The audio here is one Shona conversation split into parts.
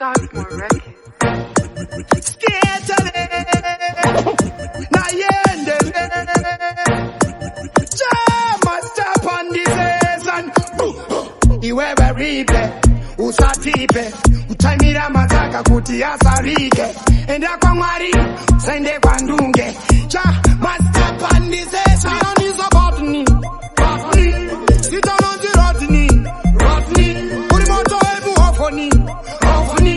got more records. Iwewe Ribhe, usatipe, utamira mataka kuti asarike. Enda kwa Mwari, sende kwa Ndunge. Cha, master pandise, sionizo botany. Botany, sitononzi rotany. Rotany, urimoto ebu ofoni. Ofoni,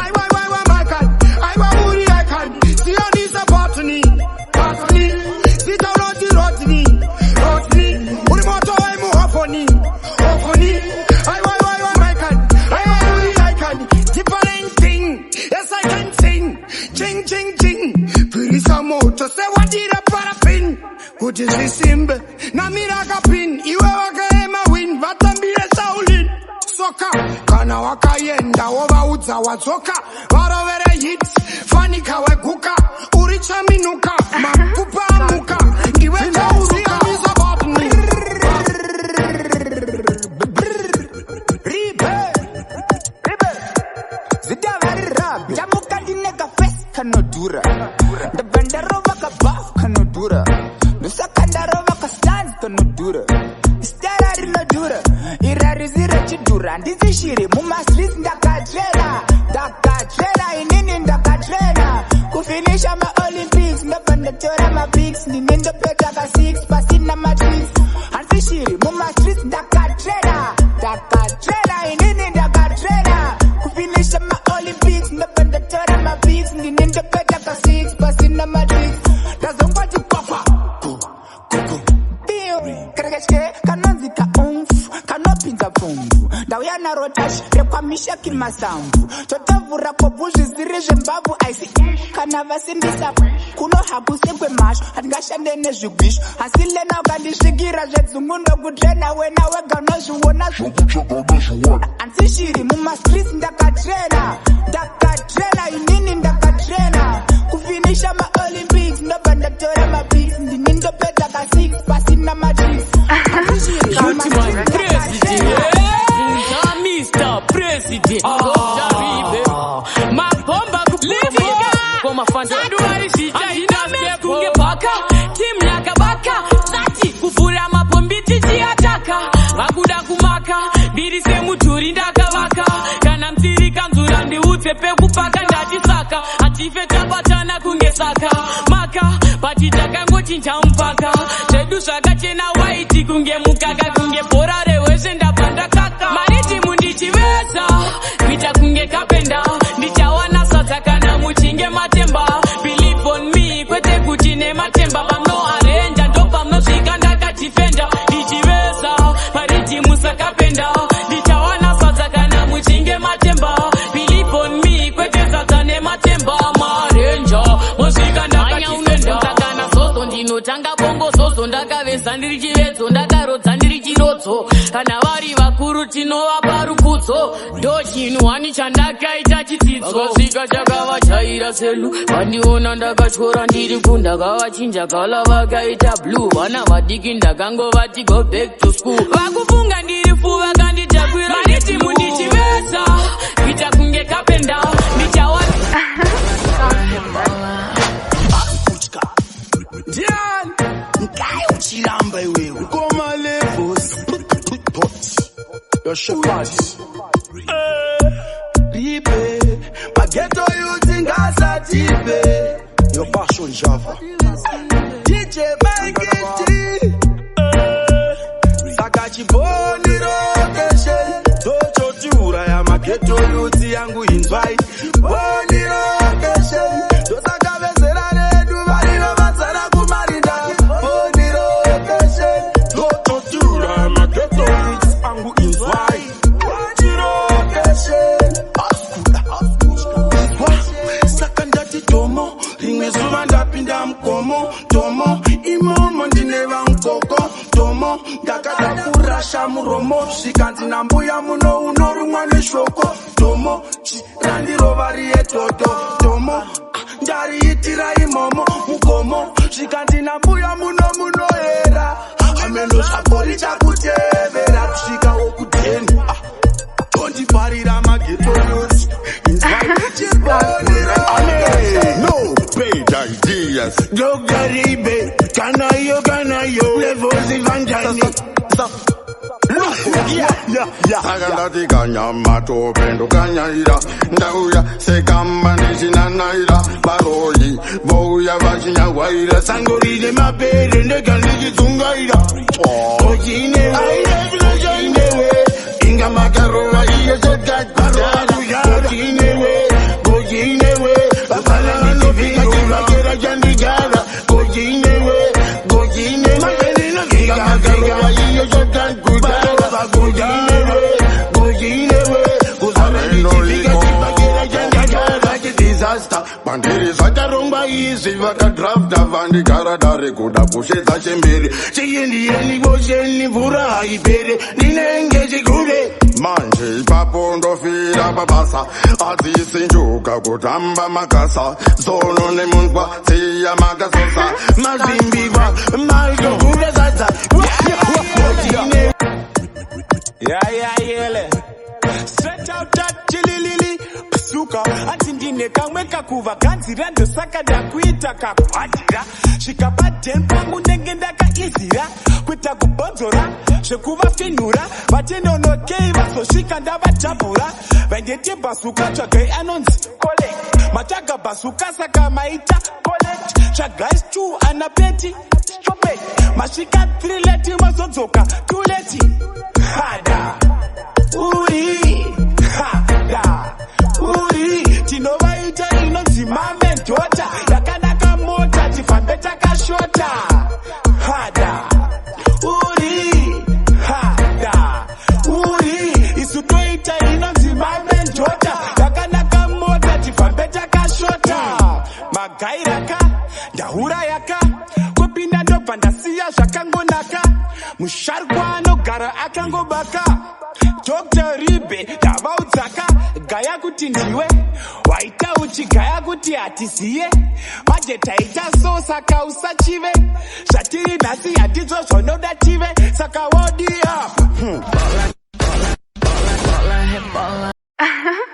aiwa makan, aiwa uri akan. Sionizo botany. Botany, sitononzi rotany. Rotany, urimoto ebu ofoni. Ofoni, moto se wadira parafin kuti zvisimbe namira pin iwe wakaema win vatambire Saulin soka kana wakaenda wovaudza wadzoka varovere hit fanika weguka uri chaminuka mapupa amuka ndiwe chauruka mizabotni Ribhe zidavari rab jamuka dineka fes kanodura ndabandaro vaka kanodura ndusakandaro vaka stand kanodura stara rinodura irarizira chidura ndizishiri mumastreets ndakatrena inini ndakatrena kufinisha maolympics ndabandatora mapics ndinindopeta ka6 pasina matrix handizishiri mumastreets ndakatrena inini ndakatrena kufinisha maolympics ndabandatora mapics ndinindopeta ka6 pasina matrix ndazongwati papa kerekechke kanonzika kanopinza pfumvu ndauya narotashi rekwamisha kimasamvu totavhura kobvu zviziri zvembabvu aisi kana vasindisa kunohabuse kwemasho hatingashande nezvigwisho asi lena ukandisvikira zvedzungu ndokutrena wena wega unozviona handisishiri mumastreets ndakatrena inini ndakatrena kufinisha maolympics ndobva ndatora mapics ndini ndopeta ka6 pasina matrix Mr. President, Dr. Ribhe, mabomba kupulika, koma fanda duari shita iname kunge paka, timu yakabaka, sati kufura mapombiti chiataka, wakuda kumaka, birise muturi ndakavaka, kana mtiri kanzura ndiutse pekupaka ndatisaka, atife tabatana kunge saka, maka, patitaka ngochinja mpaka, chedu zvakachena waiti kunge mukaka, kunge bora reweshe ndapanda kaka, mariti mundichivesa, kuita kunge kapenda, ndichawana sadza kana muchinge matemba, believe on me, kwete kuti nematemba, pamno arenja, ndo pamnosvika ndakatifenda, ndichivesa, mariti musakapenda, ndichawana sadza kana muchinge matemba, believe on me, kwete sadza nematemba, marenja, mosvika ndakatifenda, kana soso ndinotanga bongo soso ndakavesa ndiri chivedzo ndakarodza ndiri chirodzo kana vari vakuru tinovapa rukudzo ndo chinhuhwani chandakaita chidzidzo kasvika chakavachaira selu vandiona ndakatyora ndiri kundakavachinja kala vakaita blue vana vadiki ndakangovati go back to school vakufunga ndiri fu vakanditakwira mariti mundichivesa kuita kunge kapenda ndichawati Dian, nkai uchilamba iwewe. Koma levels. Your shepherd. Ribhe, mageto yutingaza tipe. Your passion Java. DJ Bankiti. Sakachi boni rotation. Docho tiura ya mageto yuti yangu invite. Boni rotation. Tomo, imomo ndineva nkoko Tomo, ndakada kurasha muromo Shikanti na mbuya muno unorumwa neshoko Tomo, randirovari etoto Tomo, ndari itira imomo Mukomo, shikanti na mbuya muno era Ameno shakori chakutevera Kushika okudeni Tondi parira mageto yoti Sakandati kanya mato pendo kanya ira ndauya sekamba ndichinanaira baroyi bouya vachinya waira sangorine mapere ndekandikitsungaira ojine ainewe inga makarova iye zodakutaruya gojinewe bapana ndifika chivakera chandigara gojinewe inga makarova iye zodakutaruya Bandiri zvatarongwa izvi vakadrafta vandigaradare kuda kushedza chembere chiyendiyeni bosheni mvura haipere ndinenge chikure manje ipapo ndofira pabasa adzisi njuka kutamba makasa zono nemunzwa tsiya makasosa mazimbiva mazokura zadza Stretch out that chililili Bazooka Atindine kamweka kuva kanzira ndo saka da kuita kakwatira Shikabaten pangu nengendaka izira Kwita kubonzora Shekuva finura Bateno no kei vaso shika ndaba jabura Vendete Bazooka chagai anons Collect Mataga Bazooka saka maita Collect Chagais chu anapeti Stropet Mashika trileti mazonzoka Tuleti Hada Uri, ha, uri, tinovaita inonzimame ndota yakanaka mota tifambeta kashota hada uri, hada uri, isutoita inonzimame ndota yakanaka mota tifambeta kashota magairaka ndahura yaka kupinda ndopandasiya zvakangonaka musharukwa anogara akangobaka Dr. Ribhe davaudzaka gaya kuti ndiwe waita uchigaya kuti hatiziye maje taita so saka usachive zvatiri nhasi handizvo zvonoda tive saka wodi up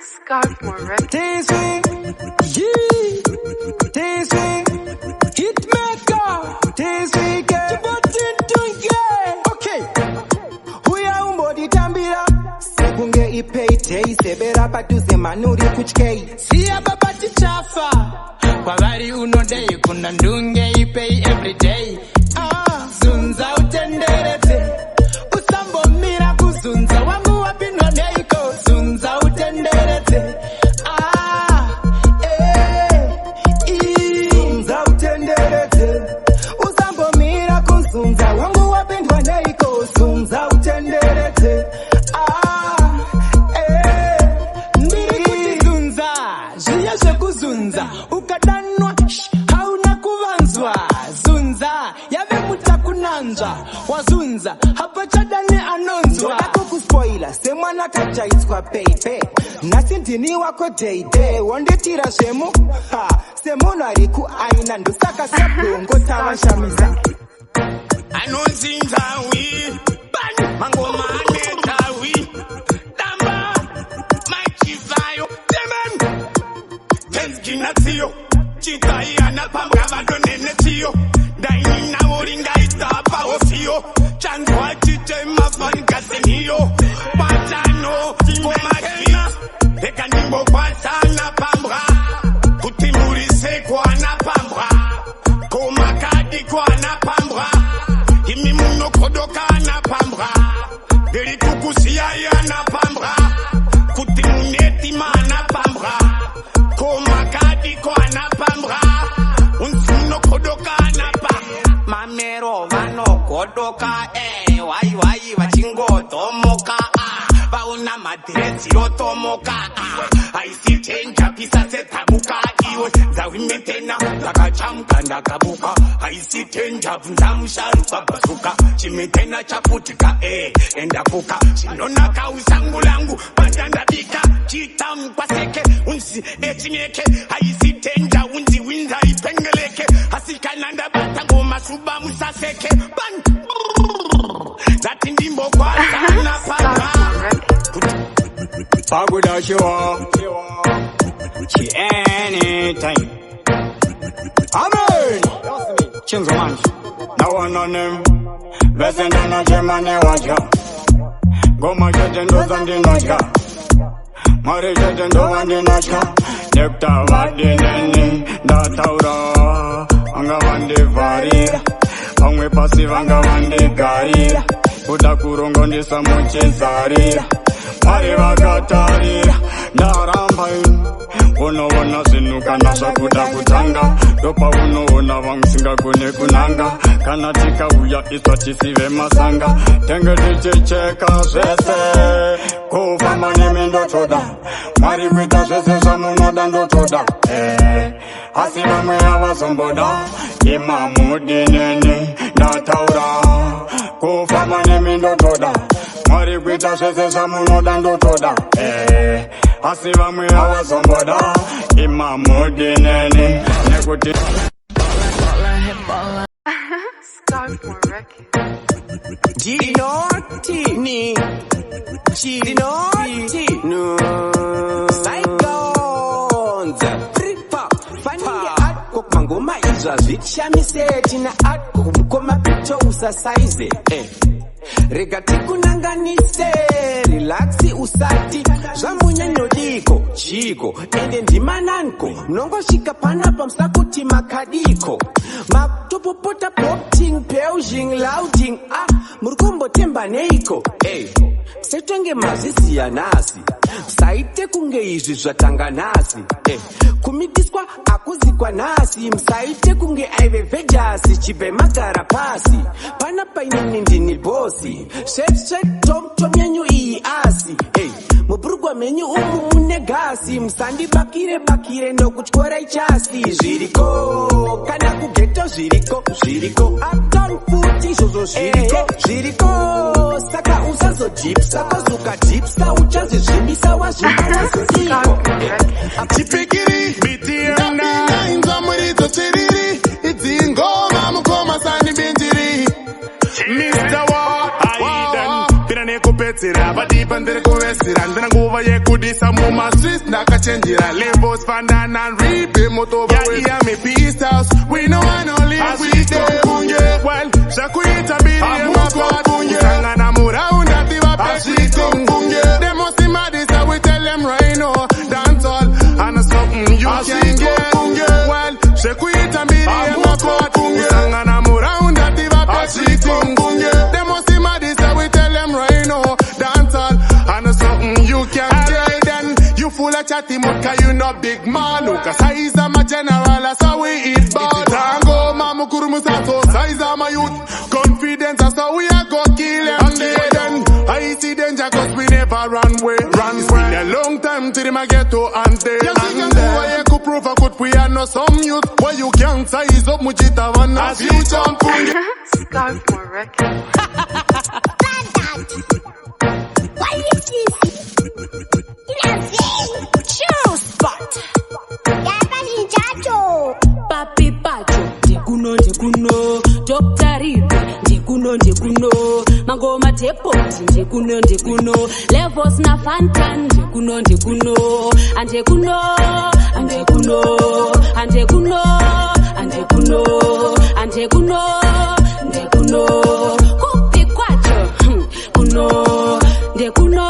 Scarf more right. This way hitmaker this weekend okay huya umbodi tambira kunge ipeite severa padhuze manuri kutyei siya babati chafa kwavari unodei kuna ndunge ipei everyday zunza utenderete usambomira kuzunza wangu wapinwa neiko zunza utenderete zunza utenderete usambomira kuzunza wangu wapinwa neiko zunza utenderete Zunza ukadanwa hauna kuvanzwa zunza yave mutakunanzwa wazunza hapa chadane anonzwa kukuspoila semwana kajaitswa pepe nasi ndini wako deide wondetira zvemu semunhu ari kuaina ndosaka sabrongo tavashamiza anonzinzawi bani mangoma anetawi damba machivayo temen Tenzginatio, Chitai anapambra vadonenetio, Dainina oringaita paosio, Chandwa chite mafan gasenio, Patano, Timomachina, Ekanimbo Patana pambra, Kutimuri sekwana pambra, Komakadi kwana pambra, Imimuno kodokana pambra, Derikukusia yana pambra, Kutimuneti mana pambra. Komakadi kwana pambra unsuno kodoka napa mamero vano kodoka wai vachingotomoka vaona madresi yotomoka aisitenja pisa setabuka iwe zawimetena takachamka ndakabuka aisitenja bvunza musharuka Bazooka chimetena chaputika endapuka chinonaka usangu langu pandandabika chitamu kwaseke unzi echineke aisitenja unzi Hwinza ipengeleke asikananda bata ngoma suba musaseke ban zati ndimbo kwasana panga Pagoda show she anytime amen chinzo manji na one on them vesenda na Germany waja Goma Jendo Zandinocha. Mari Jendo Vandinocha. Nekta Vadineni, Dataura, Angavandi Varira. Angwe passive Angavandi Garira. Udakurongondi Samuchizarira. Mari Vagatarira. Darambain. Uno wana sinuka nasha kuda kutanga. Dopa uno wana wangsinga kune kunanga. Kanatika uya iswa chisive masanga. Tenge tichecheka sese. Kufa mani mindo choda. Mari kwita sese samuno dando choda. Asiva mwe awa somboda. Imamu dineni dataura. Kufa mani mindo choda. Mari kwita sese samuno dando choda. Asiva mwe awa somboda. Imamu dineni nekuti. Start more record. Ginoti, no. Cyclones, Pripa, finding the art cook mangoma izwa zvikshamise tina art cook mukoma picture usasize. Regati kunanganise, relaxi usati, zvamunya nyodiko, chiko, ende ndimananko, nongo shika panapa msakuti makadiko. Makutopopota popting, peujing, louding, murkumbo temba neiko, setwenge mazisi ya nasi, msaite kunge izvi zvatanga nasi, kumitiswa akuzikwa nasi, msaite kunge aive vejasi, chibe magara pasi, panapa inini ndini bosi, shake, tom yenyu iyi asi, muburugwa menyu mune gasi, msandi bakire ndo kuchkora ichasi, zviriko, kana kugeto zviriko, uptown futi zozo zviriko, saka usazo jipsa, Bazooka jipsa, uchaze zvimbisa wazvipana zviriko. Chipikiri, biti yanda, inza murito chiriri, iti ngoma mukoma sani binjiri. Mr. Waah, pina nekupetsera, vadipa ndere kuvesera, ndina nguva yekudisa mumastreets ndakachenjera, labels fandana Ribhe motova yeah, me peace house, we know I know live with them. Well, shakuita biri emapat, sangana muraunda tiwa peshito. They must be mad is that we tell them right now, dance all, and it's something you can get. Well, shakuita biri emapat, sangana muraunda tiwa peshito. They must be mad is that we tell them right now, dance all, and it's something you can get. Then you full of chatty mutka, you no big man. Luka size am a general, that's how we eat ball. Tango, mamu kurumusato, size am a youth. Confidence, that's how we are go kill them dead. I see danger cause we never run away. It's been a long time till my ghetto and they and they. I could prove I could we are not some youth. Why you can't size up mujita one as you jump. Start more record. What is this? True spot. Yabani Jato. Papi Pacho, ndikuno, Dr. Ribhe, ndikuno, Mangoma Depot, ndikuno, Levels na Fantan, ndikuno, ndekuno, Kupi Kwacho, kuno, ndekuno,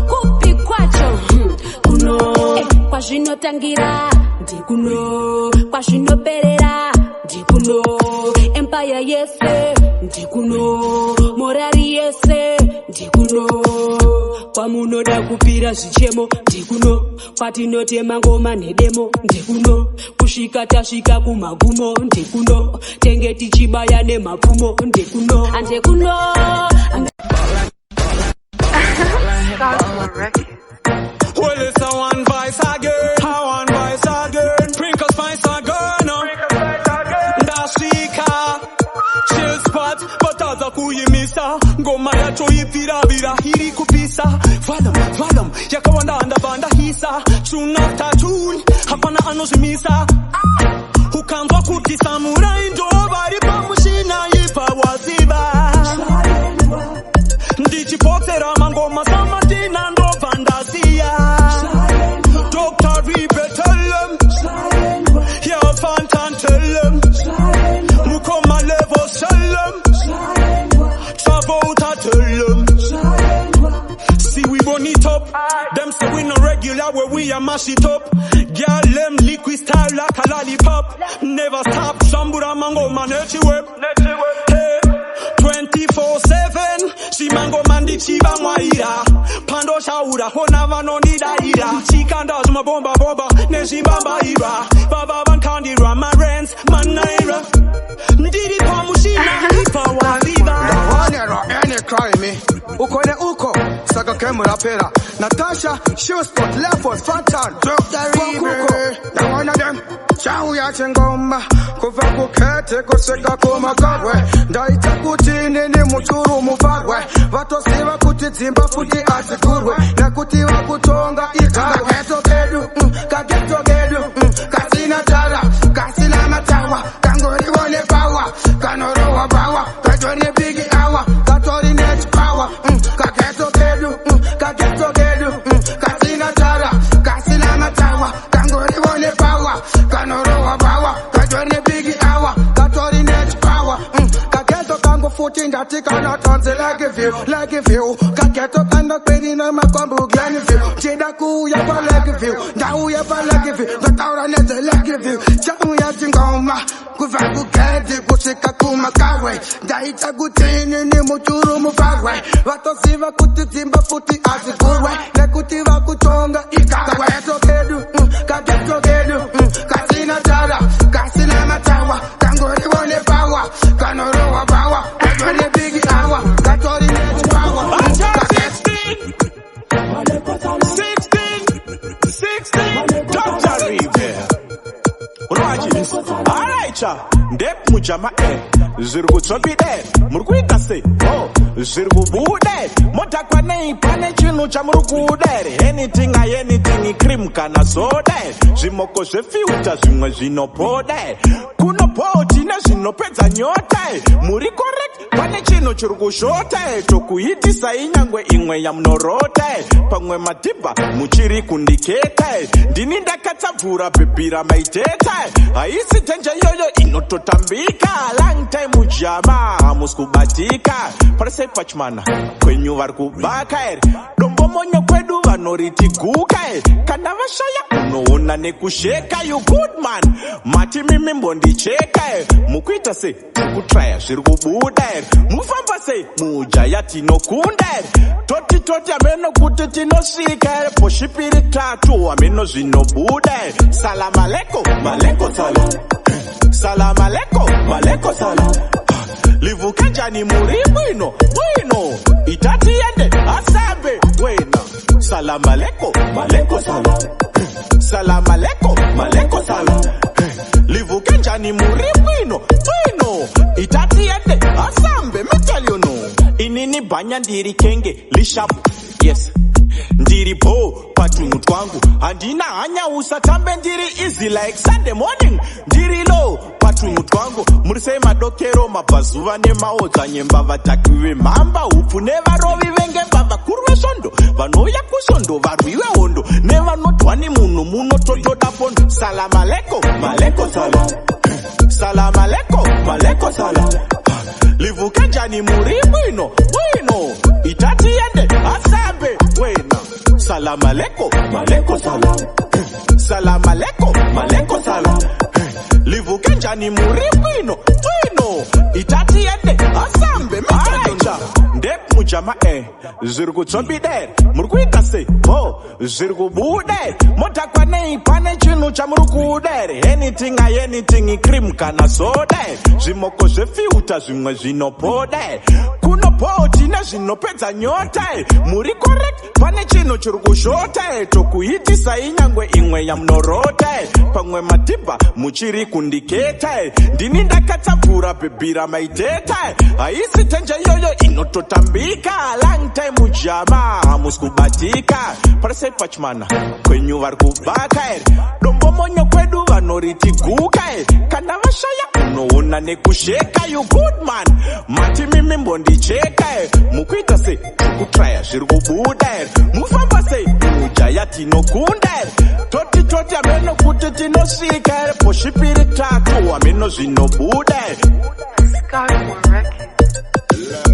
Kupi Kwacho, kuno, kwazvinotangira, ndikuno, kwazvinoperera, ndikuno, empire yese, ndikuno, morari yese, ndikuno, kwamunoda kupira zvichemo, ndikuno, kwatinotema ngoma nedemo, ndikuno, kusvika tasvika kumagumo, ndikuno, tenge tichibaya nemapfumo, ndikuno, Start more record. Well, it's a one voice again. Princo spice again. Ndashika chill spot, bataza kuyimisa. Ngoma yacho ipira hiri kupisa. Valam, yakawanda banda hisa. Tune after tune, hapana anoshimisa. Ukanzwa kuti samurai ndo vari pamushina ipa waziba. Ndichipotera mangoma samatina ndo fantasia. Dr. Ribhe tell them, yeah, Fantan tell them. mash it up. Girl, them liquid style like a lollipop. Never stop, Shambura mango man, net web. Hey, 24/7. She mango man di chiba mwaira. Pando shaura, honava no nida ira. Chikanda zuma bomba bomba, neshi bamba ira. Baba ban kandira, my rents, man naira. Ndidi pa mushina, ipa wa viva. Any cry me. Uko ne uko, saka kemura pera. Natasha, shoe spot, left was fatan. Gokuko, na one of them. Chau ya chengoma, kuva kukete kuseka kumakagwe. Ndaita kutini ni muturu mufagwe. Vato siva kutitimba futi asikurwe. Na kutiwa kutonga ikawe. Kageto gedu, kageto gedu. Kasina tara, kasina matawa. Kangori wone power, kanoro bawa. Kajoni bigi awa, katori net power. Kageto gedu, kageto gedu. Kasina tara, kasina matawa. Kangori wone power, kanoro bawa. Kajoni bigi awa, katori net power. Kageto kango footing that he cannot answer like a view. Kageto cannot pay in a makambu glanny view. Jedaku yapa like a view. Dau yapa like a view. The tower net like a view. Chamu ya chingoma. Kuvaku kedi kusika kumakawe. Daita kutini ni muturu mufagwe. Vato siva kutitimba futi asikurwe. Nekutiva kutonga ikawe. Kageto gedu, kageto gedu. Kasina tara, kasina matawa. Kangori wone power, kanoro wa power. Kajone bigi awa, katori net power. 16, Dr. Ribhe. Alright, cha. Ndep mujama zirgu tsobi de. Murguita se, oh, zirgu bude. Mota kwa nei pane chinu cha murgu de. Anything, cream kana soda. Zimoko ze filter zimwe zinopode. Kuno poti na zinopeza nyote. Muri correct, pane chinu churgu shote. Tokuiti sa inyangwe ingwe ya mnorote. Pangwe matiba, muchiri kundikete. Dininda katavura pepira maitete. Aisi tenja yoyo inototambika. Long time ujama muskubatika. Parase pachmana kwenyu varkubaka. Dombo monyo kwedu vanoriti guka. Kana vashaya unoona nekusheka. You good man, mati mimi mbondi cheka. Mukuita se, kutraya shirgu buda. Mufamba se, mujaya tino kunde. Toti ameno kutitino shika. Poshipiri tatu ameno zino buda. Salam aleko, maleko salam. Salam aleko salam. Livu kajani muribwino, wino. Itati yende, asabe, wena. Salam aleko salam. Salam aleko salam. Livu kajani muribwino, wino. Itati yende, asambe, me tell you no. Inini banya ndiri kenge, lishabu, yes. Ndiri po, patu mutwangu. Andina anya usatambe ndiri easy like Sunday morning. Ndiri low, patu mutwangu. Murise madokero, mabazuva ne maoza nyemba vatakiwe mamba. Upu neva rovi venge baba kurwe sondo. Vanoya kusondo, varwiwe hondo. Neva notwani muno toto dapondo. Salam aleko salam. Salam aleko salam. Livu kajani muribwino, wino. Itati yende, asabe, wena. Salam aleko salam. Salam aleko salam. Livu kenjani muribwino, wino. Itati yende, asambe, mekanja. Ndep mujama zirgu tsobi de. Murguita se, oh, zirgu bude. Mota kwa nei pane chinu cha murgu de. Anything, cream kana soda. Zimoko ze filter zimwe zinopode. Kuno poti na zinopeza nyote. Muri correct, pane chinu churgu shote. Tokuiti sa inyangwe ingwe ya mnorote. Pangwe matiba, muchiri kundikete. Dininda katavura pepira maitete. Aisi tenja yoyo inototambika. Long time ujama muskubatika. Parase pachmana kwenyu varkubaka. Dombo monyo kwedu vanoriti guka. Kana vashaya unoona nekusheka. You good man, mati mimi mbondi cheka. Mukuita se, kutraya shirgu buda. Mufamba se, mujaya tino kunde. Toti ameno kutitino shika. Poshipiri tatu ameno zino buda. Sky for record.